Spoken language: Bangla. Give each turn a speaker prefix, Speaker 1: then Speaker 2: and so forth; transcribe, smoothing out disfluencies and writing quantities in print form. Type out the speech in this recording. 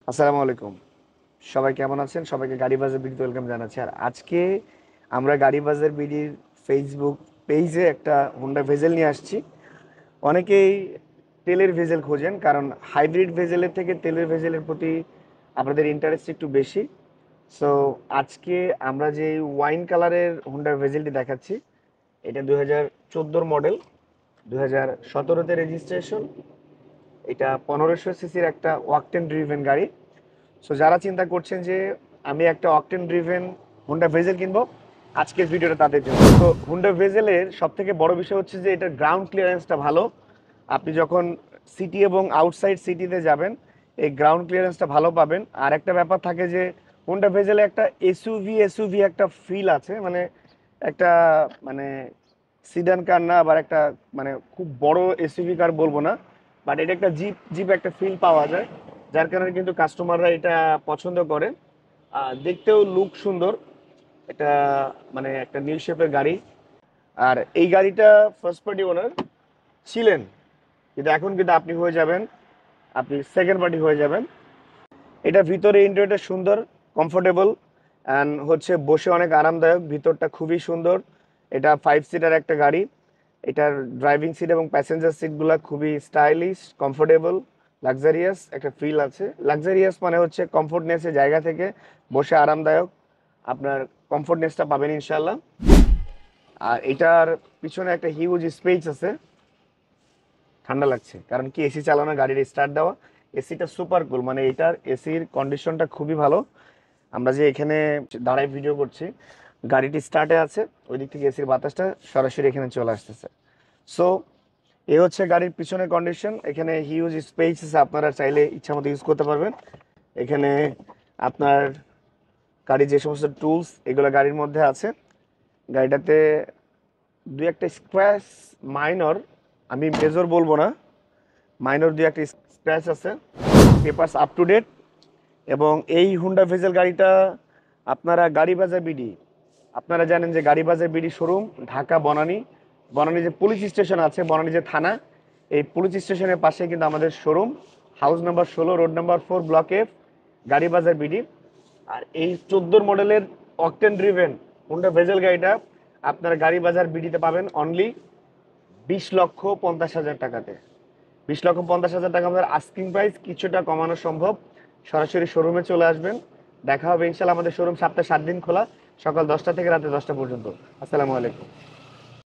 Speaker 1: আসসালামু আলাইকুম। সবাই কেমন আছেন? সবাইকে গাড়ি বাজার বিডিতে ওয়েলকাম জানাচ্ছি। আর আজকে আমরা গাড়ি বাজার বিডির ফেসবুক পেজে একটা হোন্ডা ভেজেল নিয়ে আসছি। অনেকেই তেলের ভেজেল খোঁজেন, কারণ হাইব্রিড ভেজেলের থেকে তেলের ভেজেলের প্রতি আপনাদের ইন্টারেস্ট একটু বেশি। সো আজকে আমরা যে ওয়াইন কালারের হোন্ডা ভেজেলটি দেখাচ্ছি, এটা 2014 মডেল, 2017-তে রেজিস্ট্রেশন। এটা 1500 সিসির একটা ওয়াকটেন ড্রিভেন গাড়ি। সো যারা চিন্তা করছেন যে আমি একটা অকটেন ড্রিভেন হুন্ডা ভেজেল কিনবো, আজকের ভিডিওটা তাদের জন্য। তো হুন্ডা ভেজেলের সব থেকে বড় বিষয় হচ্ছে যে এটার গ্রাউন্ড ক্লিয়ারেন্সটা ভালো। আপনি যখন সিটি এবং আউটসাইড সিটিতে যাবেন, এই গ্রাউন্ড ক্লিয়ারেন্সটা ভালো পাবেন। আর একটা ব্যাপার থাকে যে হুন্ডা ভেজেলে একটা এসইউভি একটা ফিল আছে, মানে একটা মানে সিডান কার না, আবার একটা মানে খুব বড় এসইউভি কার বলবো না, বাট এটা একটা জিপ জিপ একটা ফিল পাওয়া যায়, যার কারণে কিন্তু কাস্টমাররা এটা পছন্দ করে। দেখতেও লুক সুন্দর। এটা মানে একটা নিউ শেপের গাড়ি। আর এই গাড়িটা ফার্স্ট পার্টি ওনার ছিলেন, কিন্তু এখন কিন্তু আপনি হয়ে যাবেন, আপনি সেকেন্ড পার্টি হয়ে যাবেন। এটা ভিতরে ইন্টেরিয়রটা সুন্দর, কমফোর্টেবল, অ্যান্ড হচ্ছে বসে অনেক আরামদায়ক। ভিতরটা খুবই সুন্দর। এটা 5 সিটার একটা গাড়ি। এটার ড্রাইভিং সিট এবং প্যাসেঞ্জার সিটগুলো খুবই স্টাইলিশ, কমফোর্টেবল, লাক্সারিয়াস একটা ফিল আছে। লাক্সারিয়াস মানে হচ্ছে কমফোর্টনেসের জায়গা থেকে বসে আরামদায়ক আপনার কমফোর্টনেসটা পাবেন ইনশাল্লাহ। আর এটার পিছনে একটা হিউজ স্পেস আছে। ঠান্ডা লাগছে কারণ কি এসি চালানো, গাড়ির স্টার্ট দেওয়া। এসিটা সুপার কুল, মানে এটার এসির কন্ডিশনটা খুবই ভালো। আমরা যে এখানে দাঁড়ায় ভিডিও করছি, গাড়িটি স্টার্টে আছে, ওই দিক থেকে এসির বাতাসটা সরাসরি এখানে চলে আসতেছে। সো এ হচ্ছে গাড়ির পিছনের কন্ডিশন। এখানে হিউজ স্পেস আছে, আপনারা চাইলে ইচ্ছা মতো ইউজ করতে পারবেন। এখানে আপনার গাড়ির যে সমস্ত টুলস, এগুলো গাড়ির মধ্যে আছে। গাড়িটাতে দুই একটা স্ক্র্যাচ, মাইনর, আমি মেজর বলবো না, মাইনর দুই একটা স্ক্র্যাচ আছে। Papers up to date. এবং এই হুন্ডা ভেজেল গাড়িটা আপনারা গাড়ি বাজার বিডি, আপনারা জানেন যে গাড়ি বাজার বিডি শোরুম ঢাকা বনানী, বনানী যে পুলিশ স্টেশন আছে, বনানী যে থানা, এই পুলিশ স্টেশনের পাশে কিন্তু আমাদের showroom. House number 16, road number 4, block F, গাড়ি বাজার বিডি। আর এই 14 মডেলের অকটেন ড্রিভেন হুন্ডা ভেজেল গাড়িটা আপনারা গাড়ি বাজার বিডিতে পাবেন অনলি 20,50,000 টাকাতে। 20,50,000 টাকা আমাদের আস্কিং প্রাইস, কিছুটা কমানো সম্ভব। সরাসরি শোরুমে চলে আসবেন, দেখা হবে ইনশাল্লাহ। আমাদের শোরুম সপ্তাহে 7 দিন খোলা, সকাল 10টা থেকে রাতে 10টা পর্যন্ত। আসসালামু আলাইকুম।